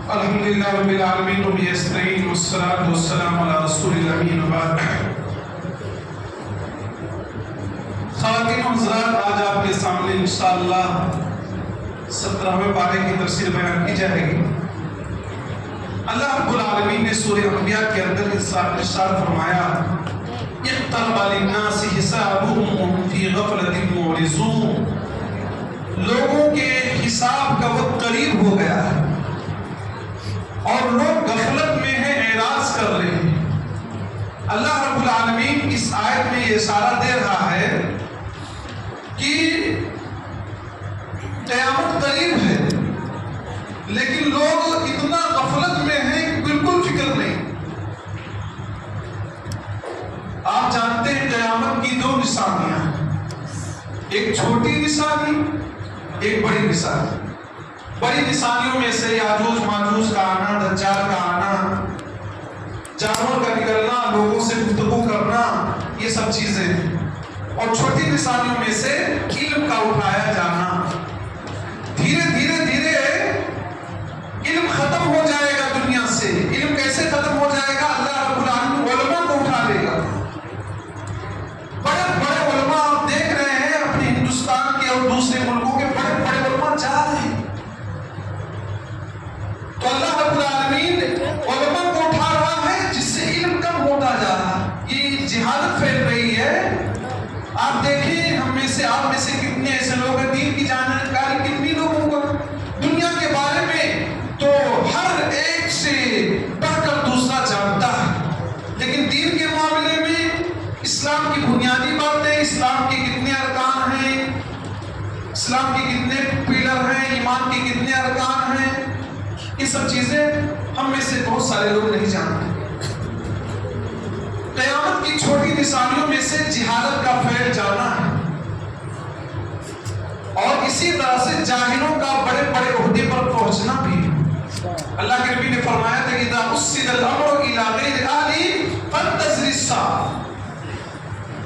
الحمدللہ رب العالمین و بہ نستعین والصلاة والسلام علی رسول الامین وبعد۔ خواتین و حضرات، آج آپ کے سامنے انشاءاللہ 17ویں پارے کی تفسیر بیان کی جائے گی۔ اللہ رب العالمین نے سورہ انبیاء کے اندر ارشاد فرمایا، اقترب للناس حسابهم وهم فی غفلۃ معرضون۔ لوگوں کے حساب کا وقت قریب ہو گیا ہے اور لوگ غفلت میں ہیں، اعراض کر رہے ہیں۔ اللہ رب العالمین اس آیت میں یہ اشارہ دے رہا ہے کہ قیامت قریب ہے، لیکن لوگ اتنا غفلت میں ہیں کہ بالکل فکر نہیں۔ آپ جانتے ہیں قیامت کی دو نشانیاں ہیں، ایک چھوٹی نشانی، ایک بڑی نشانی۔ بڑی نشانیوں میں سے یاجوج ماجوج کا آنا، دجال کا آنا، جانور کا نکلنا، لوگوں سے گفتگو کرنا، یہ سب چیزیں ہیں۔ اور چھوٹی نشانیوں میں سے علم کا اٹھایا جانا۔ دھیرے دھیرے دھیرے علم ختم ہو جائے گا دنیا سے۔ علم کیسے ختم ہو جائے گا؟ اللہ رب العالمین علماء کو اٹھا لے گا۔ بڑے بڑے علماء آپ دیکھ رہے ہیں اپنے ہندوستان کے اور دوسرے ملکوں کے بڑے بڑے علماء جا رہے ہیں، تو اللہ رب العالمین علماء کو اٹھا رہا ہے جس سے علم کم ہوتا جا رہا ہے۔ یہ جہالت پھیل رہی ہے۔ آپ دیکھیں ہم میں سے، آپ میں سے کتنے ایسے لوگ ہیں دین کی جانکاری کتنی لوگوں کو دنیا کے بارے میں تو ہر ایک سے بڑھ کر دوسرا جانتا ہے، لیکن دین کے معاملے میں اسلام کی بنیادی باتیں، اسلام کے کتنے ارکان ہیں، اسلام کے کتنے پیلر ہیں، ایمان کے کتنے ارکان ہیں، یہ سب چیزیں ہم میں سے بہت سارے لوگ نہیں جانتے۔ قیامت کی چھوٹی نشانیوں میں سے جہالت کا پھیل جانا ہے، اور اسی طرح سے جاہلوں کا بڑے بڑے عہدے پر پہنچنا بھی ہے۔ اللہ کے نبی نے فرمایا تھا اذا اسد الامر الى غیر اہلہ فانتظر الساعۃ۔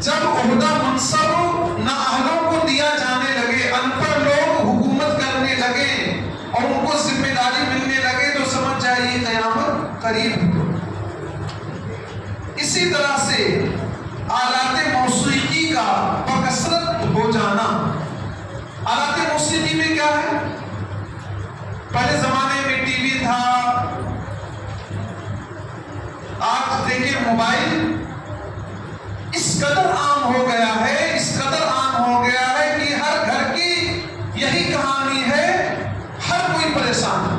جب عہدہ منصب نااہلوں کو دیا جانے لگے، ان پڑھ لوگ حکومت کرنے لگے اور ان کو ذمہ داری ملنے لگے، تو سمجھ جائیے قیامت قریب ہے۔ اسی طرح سے آلات موسیقی کا بکثرت ہو جانا۔ آلات موسیقی میں کیا ہے؟ پہلے زمانے میں ٹی وی تھا، آج دیکھیں موبائل اس قدر عام ہو گیا ہے، اس قدر عام ہو گیا ہے کہ ہر گھر کی یہی کہانی ہے، ہر کوئی پریشان ہے۔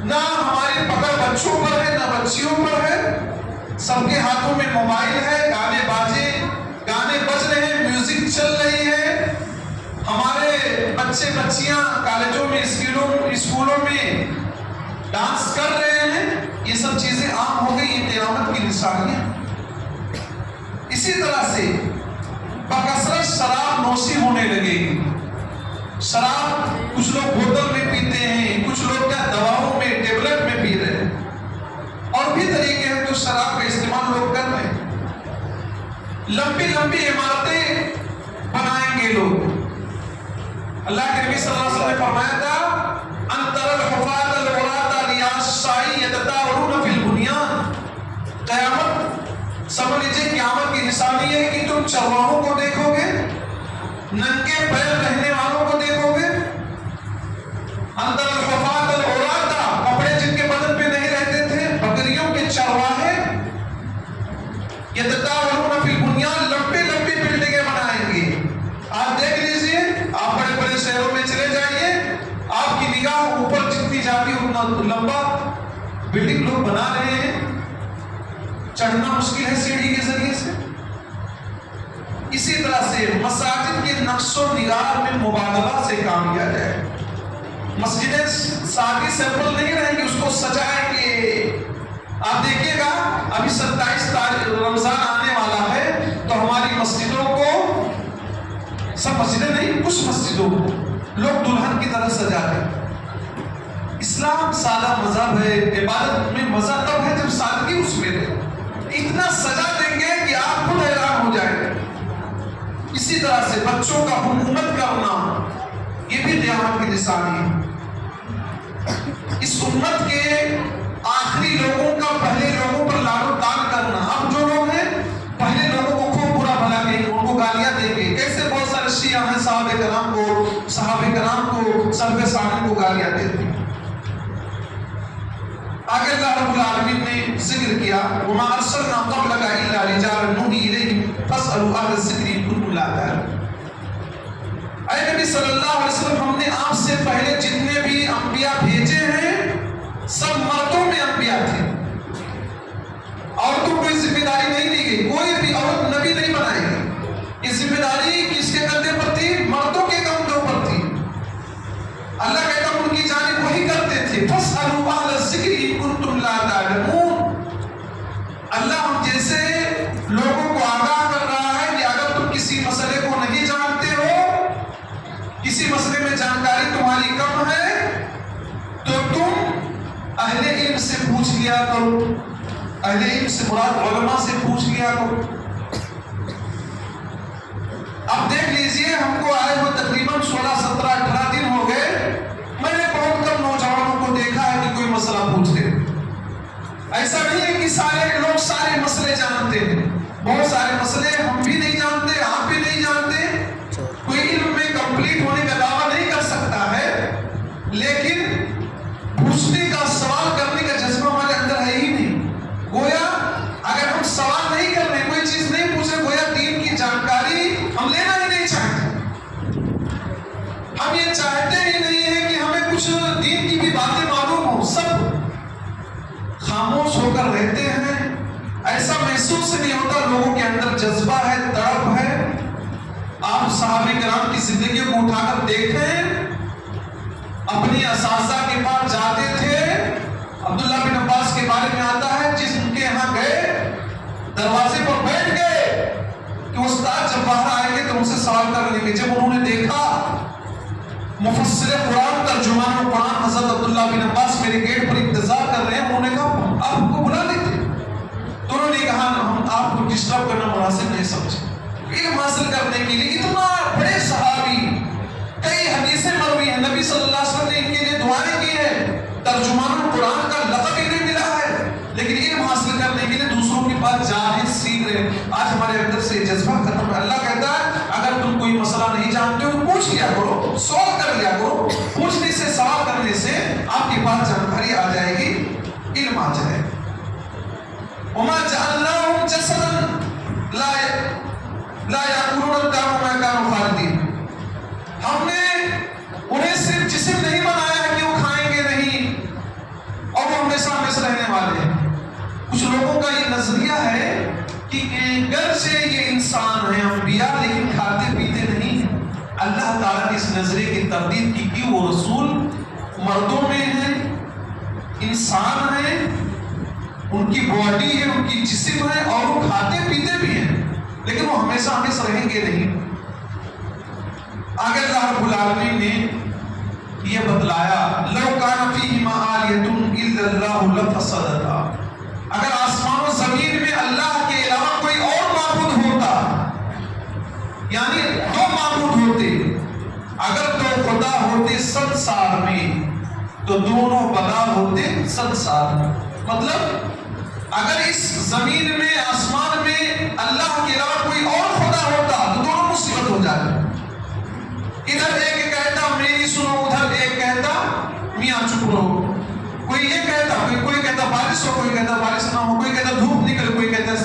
نہ ہماری پکڑ بچوں پر ہے نہ بچیوں پر ہے، سب کے ہاتھوں میں موبائل ہے، گانے بج رہے ہیں، میوزک چل رہی ہے، ہمارے بچے بچیاں کالجوں میں اسکولوں میں ڈانس کر رہے ہیں۔ یہ سب چیزیں عام ہو گئی، یہ قیامت کی نشانیاں۔ اسی طرح سے بکثرت شراب نوشی ہونے لگے گی۔ شراب کچھ لوگ بوتل میں پیتے ہیں، کچھ لوگ کیا دواؤں میں، ٹیبلٹ میں پی رہے ہیں، اور بھی طریقے ہیں جو شراب کا استعمال لوگ کر رہے ہیں۔ لمبی لمبی عمارتیں بنائیں گے لوگ۔ اللہ کے نبی صلی اللہ علیہ وسلم نے فرمایا تھا انتر الحفاظ العراۃ ریاء یتطاورون فی البنیان۔ قیامت سمجھ لیجیے قیامت کی نشانی یہ ہے کہ تم چرواہوں کو دیکھو گے، ننگے پیر رہنے والوں کو دیکھو گے۔ انتر الحفاظ العراۃ، کپڑے جن کے بدن پہ نہیں رہتے تھے، بکریوں کے چرواہے، یتطاورون فی البنیان، لمبی لمبی بلڈنگیں بنائیں گے۔ آپ دیکھ لیجئے، آپ بڑے بڑے شہروں میں چلے جائیے، آپ کی نگاہ اوپر جتنی جاتی اتنا لمبا بلڈنگ لوگ بنا رہے ہیں، چڑھنا مشکل ہے سیڑھی کے ذریعے سے۔ اسی طرح سے مساجد کے نقش و نگار میں مبادلہ سے کام کیا جائے۔ مسجدیں سادی سمپل نہیں رہیں گی، اس کو سجائیں گے۔ آپ دیکھیے گا ابھی 27 تاریخ رمضان آنے والا ہے، تو ہماری مسجدوں کو، سب مسجدیں نہیں، کچھ مسجدوں کو لوگ دلہن کی طرح سجاتے ہیں۔ اسلام سادہ مذہب ہے، عبادت میں مزہ تب ہے جب سادگی اس میں رہے۔ اتنا سجا دیں گے کہ آپ خود حیران ہو جائیں گے۔ اسی طرح سے بچوں کا حکومت کرنا، یہ بھی قیامت کی بلسانه. اس امت کے آخری لوگوں کا پہلے لوگوں پر لعن و طعن کرنا. اب جو لوگ ہیں پہلے لوگوں کو خوب برا بھلا کہیں گے, ان کو گالیاں دیں گے. کیسے بہت سارے شیعہ ہیں صحابہ کرام کو سلف صالحین کو گالیاں دیتے ہیں. آگے اللہ رب العالمین نے ذکر کیا وما ارسلنا قبلک الا رجالا نوحی الیہم فاسألوا اہل الذکر ان کنتم لا تعلمون. اے نبی صلی اللہ علیہ وسلم, ہم نے آپ سے پہلے جتنے بھی انبیاء بھیجے ہیں سب مردوں میں انبیاء تھے. عورتوں کو کوئی ذمہ داری نہیں دی گئی, کوئی بھی عورت نبی نہیں بنائی گئی. یہ ذمہ داری کس کے کندھے پر تھی؟ مردوں کے کندھوں پر تھی. اللہ کہتا ان کی جانب وہی کرتے تھے. فاسألوا اہل الذکر ان کنتم لا تعلمون. اللہ ہم جیسے لوگوں کو آگاہ کر رہا ہے کہ اگر تم کسی مسئلے کو نہیں جانتے ہو, کسی مسئلے میں جانکاری تمہاری کم ہے, تو تم اہل علم سے پوچھ لیا کرو. اہل علم سے مراد علماء سے پوچھ لیا کرو. اب دیکھ لیجئے, ہم کو آئے ہوئے تقریباً 16, 17, 18 دن ہو گئے. میں نے بہت کم نوجوانوں کو دیکھا ہے کہ کوئی مسئلہ پوچھتے. ایسا نہیں ہے کہ سارے لوگ سارے مسئلے جانتے ہیں. بہت سارے مسئلے ہم بھی نہیں جانتے, آپ بھی نہیں جانتے. کوئی علم میں کمپلیٹ ہونے کا دعویٰ نہیں کر سکتا ہے, لیکن پوچھنے کا, سوال کرنے کا جذبہ ہمارے اندر ہے ہی نہیں. گویا اگر ہم سوال نہیں کر رہے, کوئی چیز نہیں پوچھ رہے, گویا دین کی جانکاری ہم لینا ہی نہیں چاہتے. ہم یہ چاہتے ہی نہیں ہے کہ ہمیں کچھ دین کی بھی باتیں معلوم ہوں. سب خاموش ہو کر رہتے ہیں. ایسا محسوس نہیں ہوتا لوگوں کے اندر جذبہ ہے, تڑپ ہے. آپ صحابہ کرام کی زندگی کو اٹھا کر دیکھیں, اپنی اساتذہ کے پاس جاتے تھے. عبداللہ بن عباس کے بارے میں آتا ہے, جس ان کے یہاں گئے دروازے پر بیٹھ گئے کہ استاد جب باہر آئیں گے تو ان سے سوال کر لیں گے. جب انہوں نے دیکھا مفسر قرآن ترجمان قرآن حضرت عبداللہ بن عباس میرے گیٹ پر انتظار کر رہے ہیں, انہوں نے کہا آپ کو بلا لیتے. تو انہوں نے کہا ہم آپ کو ڈسٹرب کرنا مناسب نہیں سمجھے. علم حاصل کرنے کے لیے اتنا بڑے صحابی, کئی حدیثیں مروی ہیں, نبی صلی اللہ علیہ وسلم نے ان کے لیے دعائیں کی ہیں. ترجمان قرآن کا لقب انہیں ملا ہے, لیکن علم حاصل کرنے کے لیے دوسروں کے پاس جاہل سیکھ رہے. آج ہمارے اندر سے جذبہ ختم ہے. اللہ کہتا ہے اگر تم کوئی مسئلہ نہیں جانتے ہو تو پوچھ لیا کرو, سوال کر لیا کرو. پوچھنے سے, سوال کرنے سے آپ کے پاس جانکاری آ جائے گی, علم آ جائے گا. وما جعلناهم جسدا لا یأکلون الطعام وما كانوا خالدین. ہم نے انہیں صرف جسم نہیں بنایا ہے کہ وہ کھائیں گے نہیں اور وہ ہمیشہ ہمیشہ رہنے والے ہیں. کچھ لوگوں کا یہ نظریہ ہے کہ گرچہ یہ انسان ہیں انبیاء, لیکن کھاتے پیتے نہیں ہیں. اللہ تعالیٰ نے اس نظریے کی تردید کی کہ وہ رسول مردوں میں ہیں, انسان ہیں, ان کی باڈی ہے, ان کی جسم ہے, اور وہ کھاتے پیتے بھی ہیں, لیکن وہ ہمیشہ ہمیشہ رہیں گے نہیں. آگے اللہ رب العالمین نے یہ بتلایا لو کان فیہما آلیۃ الا اللہ لفسدتا. اگر آسمان و زمین میں اللہ کے علاوہ کوئی اور معبود ہوتا, یعنی دو معبود ہوتے, اگر دو خدا ہوتے سنسار میں تو دونوں بنا ہوتے سنسار میں. مطلب اگر اس زمین میں, آسمان میں اللہ کے علاوہ کوئی اور خدا ہوتا تو دونوں مصیبت ہو جاتے. ادھر ایک کہتا میری سنو, ادھر ایک کہتا میاں چپ رہو. کوئی یہ کہتا, کوئی کہتا بارش ہو, کوئی کہتا بارش نہ ہو, کوئی کہتا دھوپ نکلے, کوئی کہتا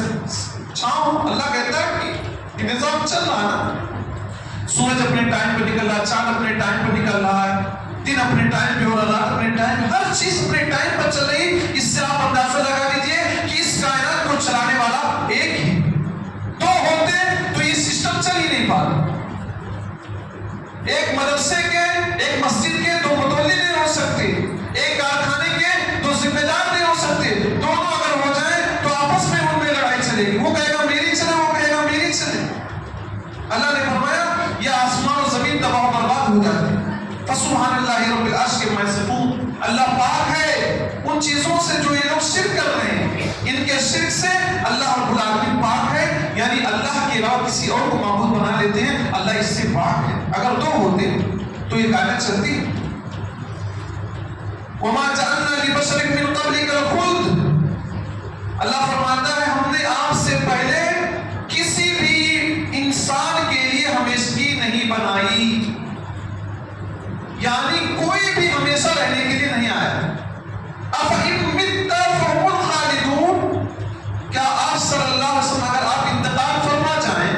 چھاؤں. اللہ کہتا ہے کہ نظام چل رہا ہے نا. سورج اپنے ٹائم پہ نکل رہا, چاند اپنے ٹائم پہ نکل رہا ہے, دن اپنے ٹائم پہ ہو رہا, رات اپنے ٹائم پہ, ہر چیز اپنے ٹائم پر چل رہی. اس سے آپ اندازہ لگا لیجیے کہ اس کائنات کو چلانے والا ایک ہی. دو ہوتے تو یہ سسٹم چل ہی نہیں پاتا. ایک مدرسے کے, ایک مسجد کے دو متولی نہیں ہو سکتے, ایک کارخانے کے دو ذمہ دار نہیں ہو سکتے. دونوں اگر ہو جائیں تو آپس میں ان میں لڑائی چلے گی. وہ کہے گا میری چلے, وہ کہے گا میری چلے. اللہ نے فرمایا یہ آسمان و زمین تباہ و برباد ہو جاتے. فسبحان اللہ رب العرش عما یصفون. اللہ پاک ہے ان چیزوں سے جو یہ لوگ شرک کر رہے ہیں. ان کے شرک سے اللہ رب العالمین پاک ہے, یعنی اللہ کے علاوہ کسی اور کو معبود بنا لیتے ہیں, اللہ اس سے پاک ہے. اگر دو ہوتے تو یہ کائنات چلتی ہے. وما جعلنا لبشر من قبلک الخلد. اللہ فرماتا ہے ہم نے آپ سے پہلے کسی بھی انسان کے لیے ہمیشگی نہیں بنائی، یعنی کوئی بھی ہمیشہ رہنے کے لیے نہیں آیا. افإن مت فهم الخالدون. کیا آپ صلی اللہ علیہ وسلم اگر آپ انتقال فرما جائیں،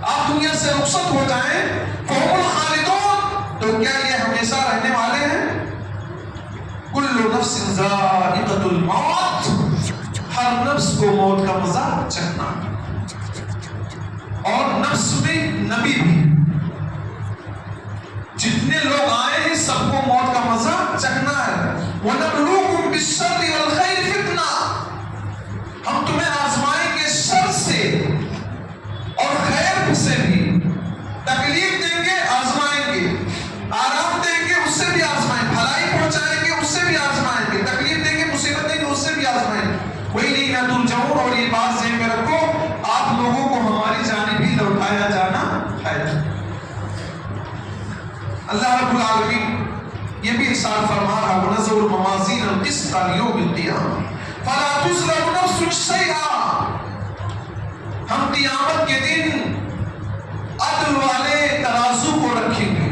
آپ دنیا سے رخصت ہو جائیں، فهم الخالدون، تو کیا یہ ہمیشہ رہنے والے ہیں؟ کل نفس ذائقۃ الموت. ہر نفس کو موت کا مزہ چکھنا، اور نفس میں نبی بھی. جتنے لوگ آئے ہیں سب کو موت کا مزہ چکھنا ہے. وَنَبْلُوكُمْ بِالشَّرِّ وَالْخَيْرِ فِتْنَةً. ہم تمہیں آزمائیں گے شر سے اور خیر سے بھی. تکلیف دیں گے آزمائیں گے، آرام دیں گے اس سے بھی آزمائیں گے، بھلائی پہنچائیں گے اس سے بھی آزمائیں گے، تکلیف دیں گے مصیبت دیں گے اس سے بھی آزمائیں گے. وَإِلَيْنَا تُرْجَعُونَ. اور یہ بات ذہن میں رکھو، آپ لوگوں کو ہماری جانب ہی لوٹایا جانا ہے. اللہ رب العالمین یہ بھی ارشاد فرما رہا وَنَضَعُ الْمَوَازِينَ الْقِسْطَ لِيَوْمِ الْقِيَامَةِ فَلَا تُظْلَمُ نَفْسٌ شَيْئًا. ہم قیامت کے دن عدل والے ترازو کو رکھیں گے،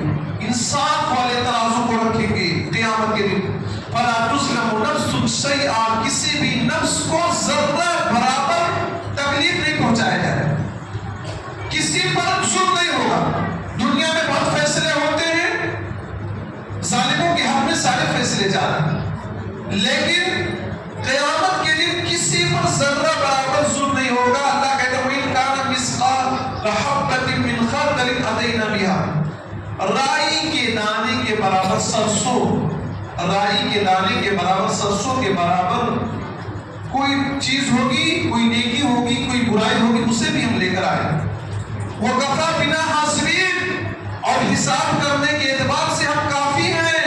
انصاف والے ترازو کو رکھیں گے قیامت کے دن. فَلَا تُظْلَمُ نَفْسٌ شَيْئًا. کسی بھی نفس کو ذرہ برابر تکلیف نہیں پہنچایا جائے، کسی پر ظلم نہیں ہوگا. دنیا میں بہت فیصلے ہوتے ہیں، ظالموں کے حق میں سارے فیصلے جا رہے ہیں، لیکن قیامت کے دن کسی پر ذرہ برابر ظلم نہیں ہوگا. اللہ کہتا ہے وَإِنْ كَانَ مِثْقَالَ حَبَّةٍ مِّنْ خَرْدَلٍ أَتَيْنَا بِهَا. رائی کے دانے کے برابر سرسوں، رائی کے دانے کے برابر سرسوں کے برابر کوئی چیز ہوگی، کوئی نیکی ہوگی، کوئی برائی ہوگی، اسے بھی ہم لے کر آئے. وَكَفَىٰ بِنَا حَاسِبِينَ. اور حساب کرنے کے اعتبار سے ہم کافی ہیں.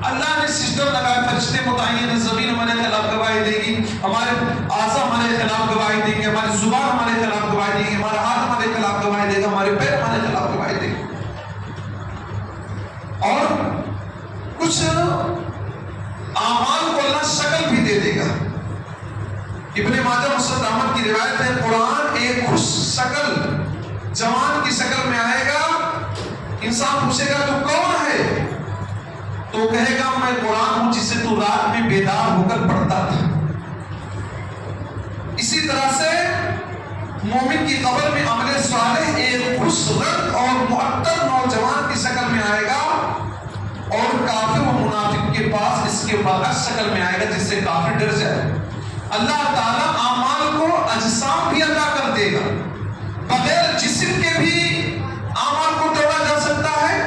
اللہ نے سسٹم لگایا، فرشتے متعین ہیں، زمین ہمارے خلاف گواہی دے گی، ہمارے اعضاء ہمارے خلاف گواہی دیں گے، ہماری زبان ہمارے خلاف گواہی دے گی، ہمارا ہاتھ ہمارے خلاف گواہی دے گا، ہمارے پیر ہمارے خلاف گواہی دے گا. اور کچھ اعمال کو اللہ شکل بھی دے دے گا. ابن ماجہ مسند احمد کی روایت ہے، قرآن ایک خوش شکل جوان کی شکل میں آئے گا. انسان پوچھے گا تو کون ہے؟ تو کہے گا میں قرآن ہوں جسے تو رات میں بیدار ہو کر پڑھتا تھا. اسی طرح سے مومن کی قبر میں عمل صالح ایک خوش رنگ اور معطر نوجوان کی شکل میں آئے گا، اور کافر و منافق کے پاس اس کے برعکس شکل میں آئے گا جس سے کافر ڈر جائے. اللہ تعالیٰ اعمال کو اجسام بھی عطا کر دے گا. بغیر جسم کے بھی اعمال کو توڑا جا سکتا ہے،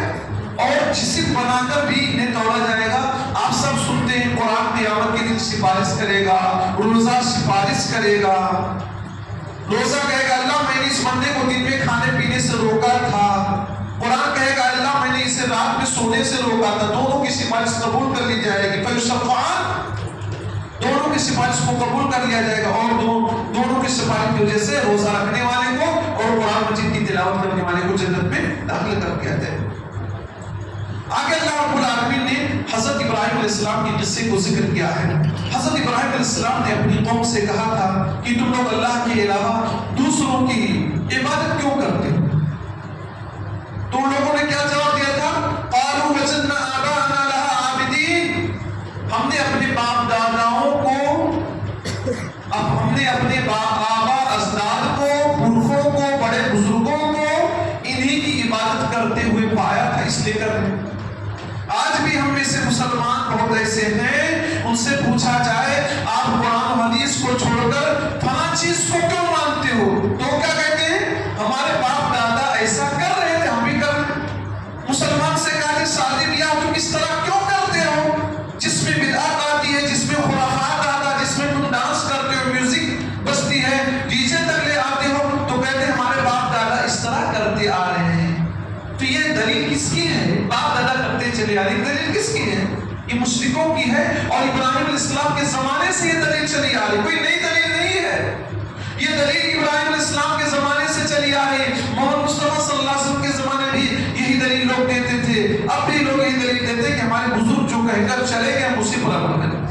اور جسم بنا کر بھی انہیں توڑا جائے گا. آپ سب سنتے ہیں قرآن قیامت کے دن سفارش کرے گا، روزہ سفارش کرے گا. روزہ کہے گا اللہ میں نے اس بندے کو دن میں کھانے پینے سے روکا تھا. قرآن کہے گا اللہ میں نے اسے رات میں سونے سے روکا تھا. دونوں کی سفارش قبول کر لی جائے گی. فیشفعان. دونوں کی سفارش کو قبول کر لیا جائے گا، اور دونوں کی سفارش کی وجہ سے روزہ رکھنے والے کو اور قرآن مجید کی تلاوت کرنے والے کو جنت میں داخل کر دیا جائے گا. آگے اللہ رب العالمین نے حضرت ابراہیم علیہ السلام کے قصے کو ذکر کیا ہے. حضرت ابراہیم علیہ السلام نے اپنی قوم سے کہا تھا کہ تم لوگ اللہ کے علاوہ دوسروں کی عبادت کیوں کرتے ہو؟ تو ان لوگوں نے کیا جواب دیا تھا؟ قالوا وجدنا آباءنا لها عابدین. ہم نے اپنے باپ داداؤں کو، ہم نے اپنے آبا اجداد کو، پرخوں کو، بڑے بزرگوں کو انہی کی عبادت کرتے ہوئے پایا تھا، اس لیے کر رہے. آج بھی ہم میں سے مسلمان بہت ایسے ہیں، ان سے پوچھا جائے آپ قرآن و حدیث کو چھوڑ کر فلاں چیز کو کیوں مانتے ہو، تو کیا کہتے ہیں ہمارے باپ دادا ایسا کر رہے تھے ہم بھی کر رہے. مسلمان سے کہا کہ شادی بیاہ تم اس طرح کیوں کرتے ہو جس میں بدعت آتی ہے، جس میں خرافات آتا ہے، جس میں تم ڈانس کرتے ہو، میوزک بجتی ہے، ڈی جے تک لے آتے ہو. تو کہتے ہیں ہمارے باپ دادا اس طرح کرتے آ رہے ہیں. تو یہ دلیل کس کی ہے؟ باپ دادا کرتے چلے آ رہے ہیں. دلیل کس کی ہے؟ یہ مشرکوں کی ہے، اور ابراہیم علیہ السلام کے زمانے سے یہ دلیل چلی آ رہی، کوئی نئی دلیل نہیں ہے. یہ دلیل ابراہیم علیہ السلام کے زمانے سے چلی آ رہی. محمد مصطفیٰ صلی اللہ علیہ وسلم کے زمانے بھی یہی یہی دلیل لوگ دیتے تھے، اب بھی لوگ یہی دلیل دیتے ہیں کہ ہمارے بزرگ جو کہہ کر چلے گئے ہم اسی پر عمل کریں۔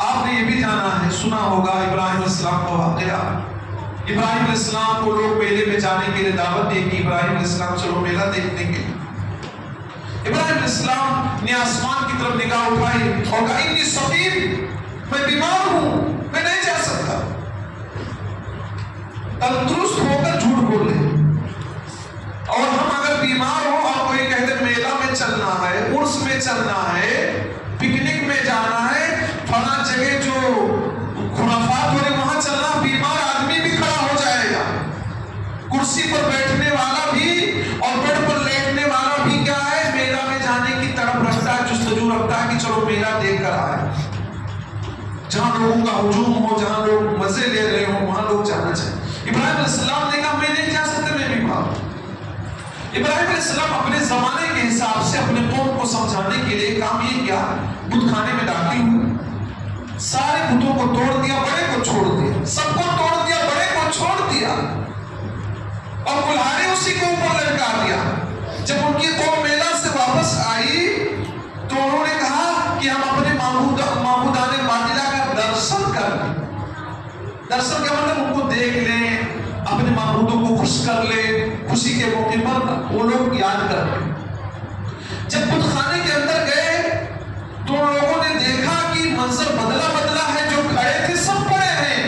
آپ نے یہ بھی جانا ہے، سنا ہوگا ابراہیم علیہ السلام کا واقعہ۔ ابراہیم علیہ السلام کو لوگ میلے میں جانے کے لیے دعوت دی کہ ابراہیم علیہ السلام چلو میلہ دیکھنے کے لیے۔ ابراہیم علیہ السلام نے آسمان کی طرف نگاہ اٹھائی اور کہا انی سقیم، میں بیمار ہوں، میں نہیں جا سکتا۔ تندرست ہو کر جھوٹ بول لے، اور ہم اگر بیمار ہوں اور کوئی کہہ دے میلہ میں چلنا ہے، عرس میں چلنا ہے، پکنک میں جانا ہے، فلاں جگہ جو خرافات ہو رہے وہاں چلنا، بیمار آدمی بھی کھڑا ہو جائے گا، کرسی پر بیٹھنے والا بھی اور بیڈ پر لیٹنے والا بھی کیا ہے، میلہ میں جانے کی تڑپ رکھتا ہے، جستجو رکھتا ہے کہ چلو میلہ دیکھ کر آئے، جہاں لوگوں کا ہجوم ہو، جہاں لوگ مزے لے رہے ہوں وہاں لوگ جانا چاہیے۔ ابراہیم علیہ السلام نے کہا میں نہیں جا سکتا، میں بیمار ہوں۔ ابراہیم علیہ السلام اپنے زمانے کے حساب سے اپنے قوم کو سمجھانے کے لیے کام یہ کیا، بت خانے میں داخل ہوئے، سارے بتوں کو توڑ دیا، بڑے کو چھوڑ دیا، سب کو توڑ دیا، بڑے کو چھوڑ دیا، اور کلہاڑی اسی کے اوپر لٹکا دیا۔ جب ان کی قوم میلہ سے واپس آئی تو انہوں نے کہا کہ ہم اپنے معبودان باطلہ کا درشن کر لیں۔ درشن کا مطلب ان کو دیکھ لیں، اپنے معبودوں کو خوش کر لیں، خوشی کے موقع پر وہ لوگ یاد کر لیں۔ جب بت خانے کے اندر گئے تو لوگوں نے دیکھا کہ منظر بدلا ہے، جو کھڑے تھے سب پڑے ہیں،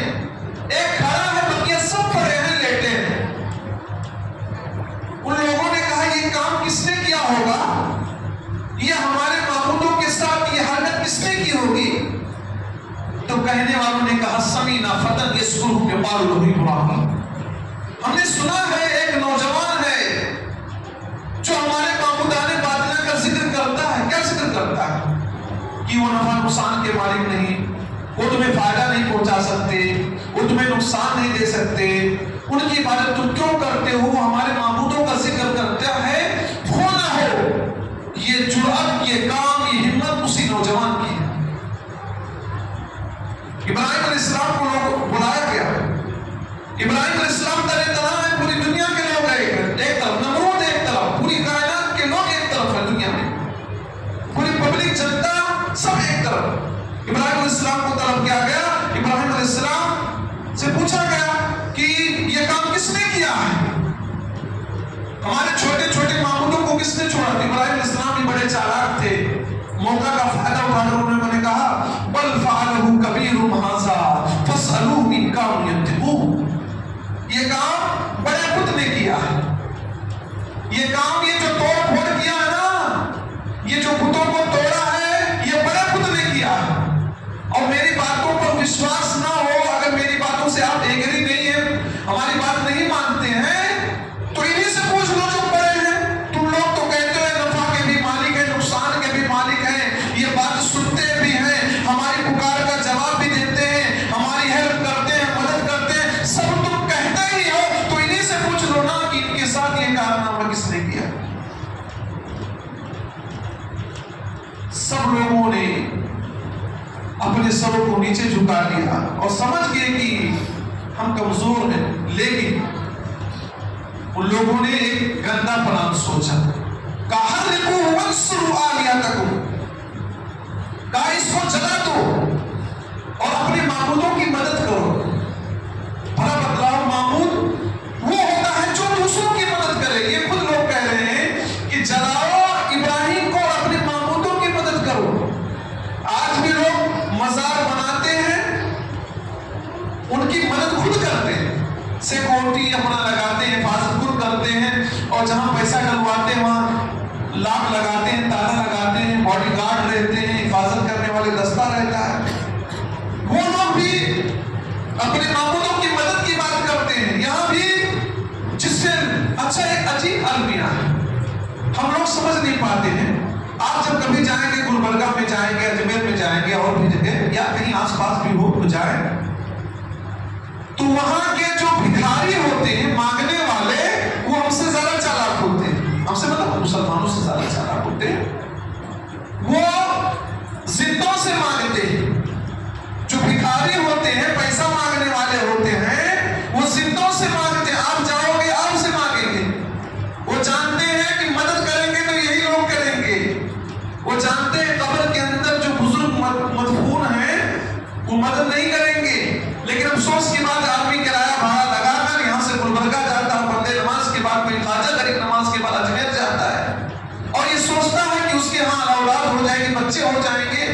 ایک کھڑا ہے بقیہ سب پڑے ہیں، لیٹے ہیں۔ ان لوگوں نے کہا یہ کام کس نے کیا ہوگا، یہ ہمارے معبودوں کے ساتھ یہ حرکت کس نے کی ہوگی؟ تو کہنے والوں نے کہا سمینا فتن یذکرہم یقال لہ ابراہیم، ہم نے سنا ہے ایک نوجوان ہے جو ہمارے معبودان باطلہ کا ذکر کرتا ہے۔ کیا ذکر کرتا ہے؟ کہ وہ نفع نقصان کے مالک نہیں، وہ تمہیں فائدہ نہیں پہنچا سکتے، وہ تمہیں نقصان نہیں دے سکتے، ان کی عبادت تم کیوں کرتے ہو؟ ہمارے معبودوں کا ذکر کرتا ہے، ہو نہ ہو یہ جرأت، یہ کام، یہ ہمت اسی نوجوان کی ہے۔ ابراہیم علیہ السلام کو لوگ بلایا گیا، ابراہیم علیہ السلام طرح طرح ہے، پوری دنیا کے لوگ ایک طرف، نمرود ایک طرف، پوری کائنات کے لوگ ایک طرف ہے، دنیا میں پوری پبلک جنتا سب ایک طرف۔ ابراہیم علیہ السلام کو طلب کیا گیا، ابراہیم علیہ السلام سے پوچھا گیا کہ یہ کام کس نے کیا ہے، ہمارے چھوٹے چھوٹے معبودوں کو کس نے چھوڑا؟ ابراہیم علیہ السلام بھی بڑے چالاک تھے، موقع کا فائدہ اٹھا کر انہوں نے کہا بل فعلہ کبیرہم ھذا فاسألوہم ان کانوا ینطقون، یہ کام بڑے بت نے کیا ہے، یہ کام، یہ جو توڑ پھوڑ کیا ہے نا، یہ جو بتوں کو توڑا ہے، یہ بڑے بت نے کیا ہے۔ اور میری باتوں پر وشواس نہ ہو، اگر میری باتوں سے آپ ایگری نہیں ہیں، ہماری بات نہیں مانتے ہیں، تو انہی سے پوچھ لو جو بڑے ہیں۔ تم لوگ تو کہتے ہیں نفع کے بھی مالک ہیں، نقصان کے بھی مالک ہیں، یہ بات سنتے بھی ہیں، ہماری پکار کا جواب بھی دیتے ہیں، ہماری ہیلپ کرتے ہیں، مدد کرتے ہیں، سب تم کہتے ہی ہو، تو انہی سے پوچھ لو نا کہ ان کے ساتھ یہ کارنامہ کس نے کیا۔ سب لوگوں نے اپنے سروں کو نیچے جھکا لیا اور سمجھ گئے کہ ہم کمزور ہیں، لیکن ان لوگوں نے ایک گندا پلان سوچا، کہا حرقوہ وانصروا آلیہتکم، کہا اس کو جلا دو اور اپنے معبودوں کی مدد کرو۔ بھلا بتلاؤ، معبود وہ ہوتا ہے جو دوسروں کی مدد کرے، یہ خود لوگ کہہ رہے ہیں کہ جلاؤ ابراہیم کو اور اپنے معبودوں کی مدد کرو۔ آج بھی لوگ مزار بناتے ہیں، ان کی مدد خود کرتے ہیں، سیکورٹی اپنا لگاتے ہیں، حفاظت خود کرتے ہیں، اور جہاں پیسہ ڈلواتے ہیں وہاں لاک لگاتے ہیں، تالا لگاتے ہیں، باڈی گارڈ رہتے ہیں، حفاظت کرنے والے دستہ رہتا ہے۔ وہ لوگ بھی اپنے معبودوں کی مدد کی بات کرتے ہیں۔ یہاں بھی جس سے اچھا ایک عجیب المیہ ہے، ہم لوگ سمجھ نہیں پاتے ہیں۔ آپ جب کبھی جائیں گے، گلبرگہ میں جائیں گے، اجمیر میں جائیں گے، اور بھی جگہ یا کہیں آس پاس بھی ہو تو جائیں، تو وہاں کے جو بھکاری ہوتے ہیں، مانگنے والے، وہ ہم سے زیادہ چالاک ہوتے ہیں، ہم سے مطلب مسلمانوں سے زیادہ چالاک ہوتے ہیں۔ وہ زندوں سے مانگتے ہیں، جو بھکاری ہوتے ہیں، پیسہ مانگنے والے ہوتے ہیں، وہ زندوں سے مانگتے ہیں۔ آپ جاؤ گے، آپ سے مانگیں گے، وہ جان اور یہ سوچتا ہے کہ اس کے ہاں اولاد ہو جائے گی، بچے ہو جائیں گے،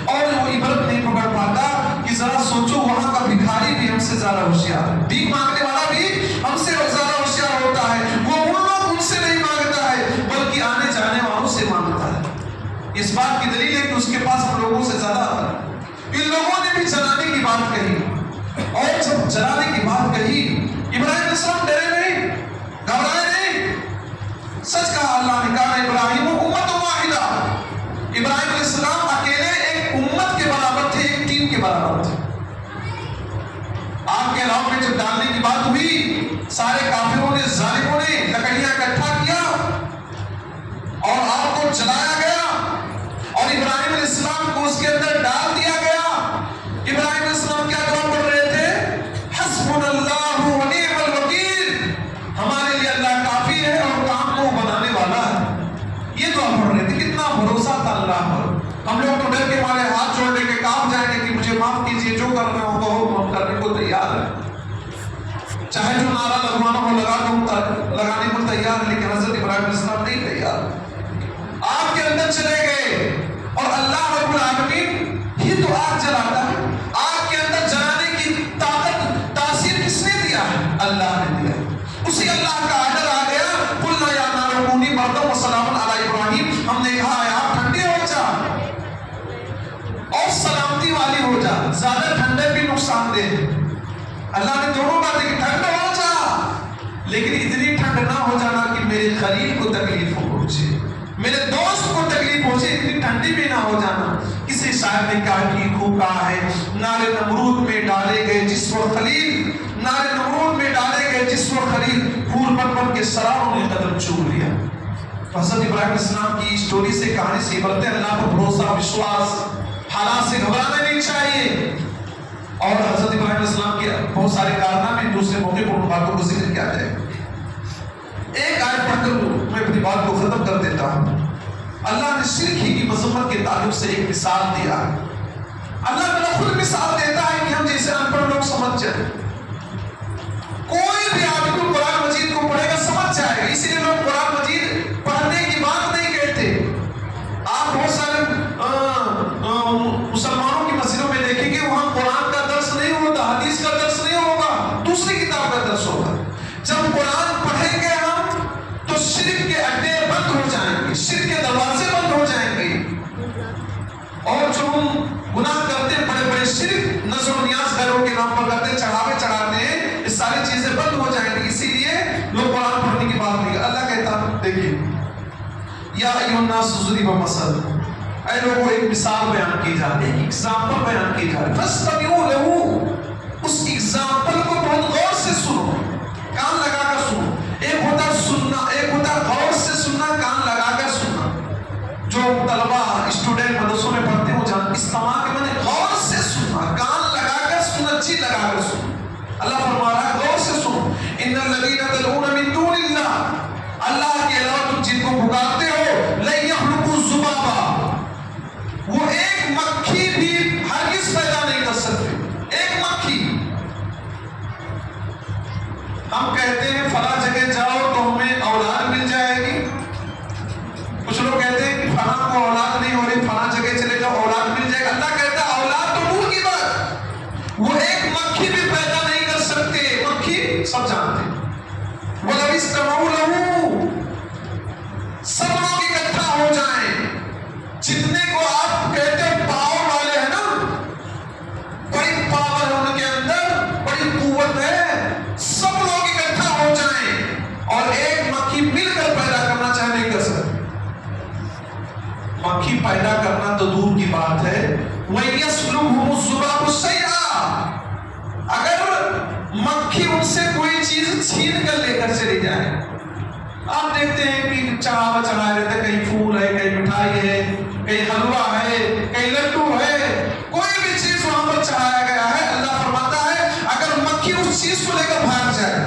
اور وہ عبرت نہیں پکڑ پاتا کہ ذرا سوچو وہاں کا بھکاری بھی ہم سے زیادہ ہوشیار ہے، بھیک مانگنے والا بھی ہم سے زیادہ ہوشیار ہوتا ہے، وہ ان لوگ ان سے نہیں مانگتا ہے بلکہ آنے جانے والوں سے مانگتا ہے۔ اس بات کی دلیل ہے کہ اس کے پاس ہم لوگوں سے زیادہ آتا ہے۔ ان لوگوں نے بھی جلانے کی بات کہی، اور جب جلانے کی بات کہی ابراہیم علیہ السلام ڈرے نہیں، گھبرائے نہیں، سچ کہا اللہ نے، کہا ابراہیم امت واحدہ، ابراہیم علیہ السلام اکیلے ایک امت کے برابر تھے، ایک ٹیم کے برابر تھے۔ آگ کے علاوہ میں جب ڈالنے کی بات ہوئی، سارے کافروں نے، ظالموں نے لکڑیاں اکٹھا کیا اور آگ کو جلایا گیا اور ابراہیم علیہ السلام کو اس کے اندر ڈال دیا گیا۔ ابراہیم علیہ السلام کیا دعا پڑھ رہے تھے؟ حسبنا اللہ و نعم الوکیل، ہمارے لیے اللہ کافی ہے اور کام کو بنانے والا ہے۔ یہ دعا پڑھ رہے تھے، کتنا بھروسہ تھا اللہ پر۔ ہم لوگ تو ڈر کے مارے ہاتھ جوڑنے کے کام جائیں گے کہ مجھے معاف کیجئے، جو کرنا ہو کہو، ہم کرنے کو تیار ہیں، چاہے جو نعرہ لگوانا ہو لگانے کو تیار ہے، لیکن حضرت ابراہیم علیہ السلام نہیں تیار۔ آگ کے اندر چلے گئے اور اللہ رب العالمین ہی تو آگ جلاتا ہے، آگ کے اندر جلانے کی طاقت، تاثیر کس نے دیا ہے؟ اللہ نے دیا۔ اسی اللہ کا آرڈر آ گیا، قلنا یا نار کونی بردا وسلام علی ابراہیم، ہم نے کہا ہے آپ ٹھنڈی ہو جا اور سلامتی والی ہو جا، زیادہ ٹھنڈے بھی نقصان دہ ہے۔ اللہ نے دونوں باتیں کہ ٹھنڈ ہو جا، لیکن اتنی ٹھنڈ نہ ہو جانا کہ میرے خلیل کو تکلیف پہنچے، میرے دوست کو تکلیف پہنچے، اتنی ٹھنڈی بھی نہ ہو جانا۔ کسی شاعر نے کہا کہ خوب کہا ہے، نار نمرود میں ڈالے گئے جس وقت خلیل، نار نمرود میں ڈالے گئے جس وقت خلیل، پھول بن بن کے سراروں نے قدم چوم لیا۔ حضرت ابراہیم علیہ السلام کی اسٹوری سے، کہانی سے عبرت ہے، اللہ پر بھروسہ، وشواس، حالات سے گھبرانا نہیں چاہیے۔ اور حضرت ابراہیم علیہ السلام کے بہت سارے کارنامے، دوسرے موقع پر ان باتوں کو ذکر کیا جائے۔ ایک آیت پڑھ کر میں اپنی بات کو ختم کر دیتا ہوں۔ اللہ نے شرک ہی کی مذمت کے تعلق سے ایک مثال دیا۔ اللہ تعالیٰ خود مثال دیتا ہے کہ ہم جیسے ان پڑھ لوگ سمجھ جائیں۔ کوئی بھی آدمی قرآن مجید کو پڑھے گا سمجھ جائے گا، اسی لیے لوگ قرآن مجید پڑھنے کی بات نہیں کہتے۔ آپ بہت سارے مسلمانوں کی مسجدوں میں دیکھیں گے، وہاں قرآن کا درس نہیں ہوتا، حدیث کا درس نہیں ہوگا، دوسری کتاب کا درس ہوگا۔ جب قرآن پڑھیں گے ہم تو شرک کے اڈے بند ہو جائیں گے، شرک کے دروازے بند ہو جائیں گے، اور جو ہم گناہ کرتے ہیں، بڑے بڑے شرک، نذر و نیاز غیروں کے نام پر کرتے، چڑھاوے چڑھاتے ہیں، یہ ساری چیزیں بند ہو جائیں گی۔ اسی لیے لوگ قرآن پڑھنے کی بات نہیں کرتے۔ اللہ کہتا ہے، دیکھیے، یا ایھا الناس ضرب مثل، اے لوگوں ایک مثال بیان کی جا رہی ہے، ایک ایگزامپل بیان کی جا رہی ہے، فاستمعوا لہ، اس ایگزامپل کو بہت غور سے سنو، کان لگا کر سنو۔ ایک ہوتا سننا، ایک ہوتا غور سے سننا، کان لگا کر سننا۔ جو طلبہ اسٹوڈنٹ مدرسوں میں پڑھتے ہو جان، استماع کے معنی غور سے سننا، کان لگا کر سننا، جی لگا کر سننا۔ اللہ فرما رہا ہے غور سے سنو، ان الذین تدعون من دون اللہ، اللہ کے علاوہ تم جن کو پکارتے ہو، لن یخلقوا ذبابا، وہ ایک مکھی بھی ہرگز پیدا نہیں کر سکتے، ایک مکھی۔ ہم کہتے ہیں فلاں جگہ جاؤ تو ہمیں اولاد مل جائے گی، کچھ لوگ کہتے ہیں کہ فلاں کو اولاد نہیں ہو رہی، فلاں جگہ چلے جاؤ اولاد مل جائے گا۔ اللہ کہتا ہے اولاد تو دور کی بات، وہ ایک مکھی بھی پیدا نہیں کر سکتے، مکھی سب جانتے ہیں۔ وَلَوِ اسْتَمَعُوا لَهُ، سب لوگ اکٹھا ہو جائیں، جتنے کو آپ کہتے ہیں پاور والے ہیں نا، بڑی پاور ہے ان کے اندر، بڑی قوت ہے، سب لوگ اکٹھا ہو جائیں اور ایک مکھی مل کر پیدا کرنا چاہے نہیں کر سکتے۔ مکھی پیدا کرنا تو دور کی بات ہے، وَيَسْلُبْهُمُ الذُّبَابُ شَيْئًا، اگر مکھی ان سے کوئی چیز چھین کر لے کر چلی جائے، آپ دیکھتے ہیں کہ چڑھاوا چڑھائے رہتے ہیں، کہیں پھول ہے، کہیں مٹھائی ہے، کہیں حلوہ ہے، کہیں لڈو ہے، کوئی بھی چیز وہاں پر چڑھایا گیا ہے۔ اللہ فرماتا ہے اگر مکھی اس چیز کو لے کر بھاگ جائے،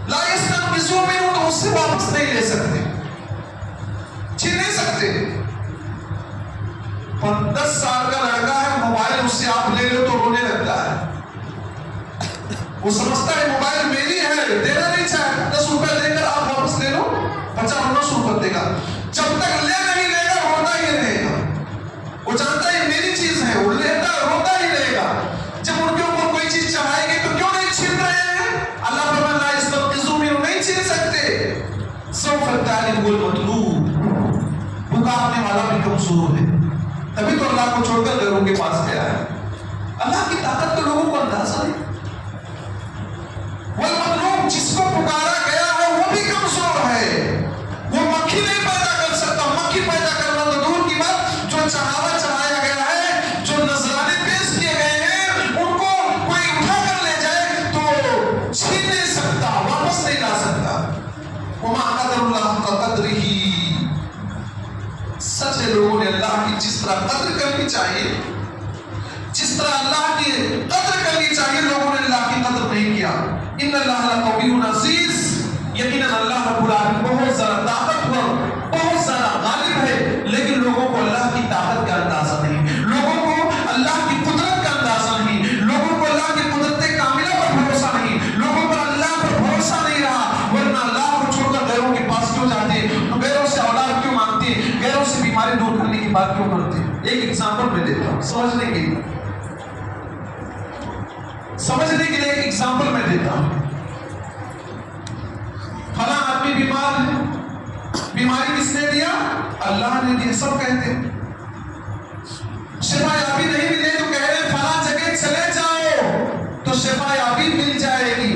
لا یستنقذوا منہ، تو اس سے واپس نہیں لے سکتے، چھین نہیں سکتے۔ 10 سال کا لڑکا ہے، موبائل اس سے آپ لے لو تو رونے لگتا ہے، وہ سمجھتا ہے موبائل میری ہے، دینا نہیں چاہے، 10 روپے دے کر آپ واپس لے لو، بچہ رونا شروع کر دے گا۔ جب تک لے نہیں لے گا روتا ہی رہے گا. وہ جانتا ہے میری چیز ہے, وہ لیتا روتا ہی رہے گا. جب ان کے اوپر کوئی چیز چڑھائے گی تو کیوں نہیں چھین رہے ہیں؟ اللہ فرماتا ہے لا یستنقذوا منہ, نہیں چھین سکتے. سوف الطالب والمطلوب, پکارنے والا بھی کمزور ہے. تبھی تو اللہ کو چھوڑ کر غیروں کے پاس گیا ہے. اللہ کی طاقت تو لوگوں کو اندازہ نہیں. والمطلوب, جس کو پکارا گیا ہے وہ بھی کمزور ہے. وہ مکھی نہیں پیدا کر سکتا. مکھی پیدا کرنا تو دور کی بات, جو چڑھاوا چڑھایا گیا ہے, جو نذرانے پیش کیے گئے ہیں, ان کو کوئی اٹھا کر لے جائے تو چھین نہیں سکتا, واپس نہیں لا سکتا. وما قدر اللہ کا قدر ہی. سچ ہے, لوگوں نے اللہ کی جس طرح قدر کرنی چاہیے, جس طرح اللہ کی قدر کرنی چاہیے, لوگوں نے اللہ کی قدر نہیں کیا. ان اللہ لقوی عزیز, یقیناً اللہ رب العالمین بہت زیادہ طاقتور, بہت زیادہ غالب ہے. لیکن لوگوں کو اللہ کی طاقت کا اندازہ نہیں, لوگوں کو اللہ کی قدرت کا اندازہ نہیں, لوگوں کو اللہ کی قدرت کاملہ پر بھروسہ نہیں, لوگوں پر اللہ پر بھروسہ نہیں رہا. ورنہ اللہ کو چھوڑ کر غیروں کے پاس کیوں جاتے, غیروں سے اولاد کیوں مانگتے, غیروں سے بیماری دور کرنے کی بات کیوں کرتے. ایک ایگزامپل میں دیتا ہوں سمجھنے کے لیے, سمجھنے کے لیے ایک ایگزامپل میں دیتا ہوں. فلاں آدمی بیمار ہے, بیماری کس نے دیا؟ اللہ نے دیا. سب کہتے ہیں شفا یابی نہیں ملے تو کہہ رہے فلاں جگہ چلے جاؤ تو شفا یابی مل جائے گی.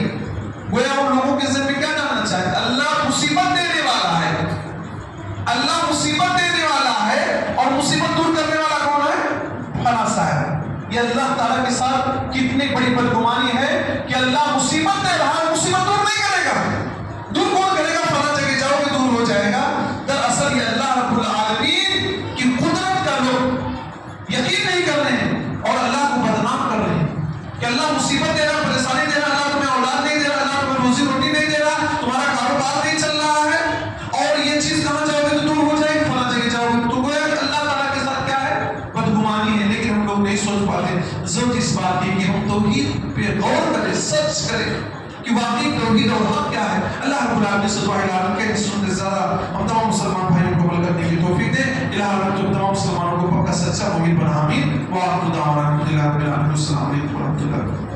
گویا ان لوگوں کے ذہن میں کیا جاننا چاہتے؟ اللہ مصیبت دینے والا ہے, اللہ مصیبت دینے والا ہے, اور مصیبت دور کرنے والا کون ہے؟ فلاں صاحب. یہ اللہ تعالیٰ کے ساتھ کتنی بڑی بدگمانی ہے کہ اللہ مصیبت دے رہا ہے, مصیبت دور نہیں کرے گا. دور کون کرے گا؟ فلاں جگہ جاؤ گے دور ہو جائے گا. دراصل یہ اللہ رب العالمین کی قدرت کا لوگ یقین نہیں کر رہے ہیں اور اللہ کو بدنام کر رہے ہیں کہ اللہ مصیبت دے رہا, پریشانی دے رہا, اللہ تمہیں اولاد نہیں دے رہا, اللہ تمہیں روزی روٹی نہیں دے رہا, تمہارا کاروبار نہیں چل رہا ہے, اور یہ چیز کہاں جاؤ گے تو دور ہو جائے گی, فلاں جگہ جاؤ گے تو گویا کہ اللہ تعالیٰ کے ساتھ کیا ہے؟ بدگمانی ہے. لیکن ہم لوگ نہیں سوچ پاتے. ضرورت اس بات کی کہ ہم توحید پہ غور کریں, سرچ کریں کہ واقعی توحید اور حق کیا ہے. اللہ رب العالمین سے دعا الہی کہ سنت زیادہ ہم تمام مسلمان بھائیوں کو عمل کرنے کی توفیق دے. الہی تو تمام مسلمانوں کو پکا سچا موحد بنا. آمین. وآخر دعوانا الحمدللہ رب العالمین. السلام علیکم ورحمۃ اللہ.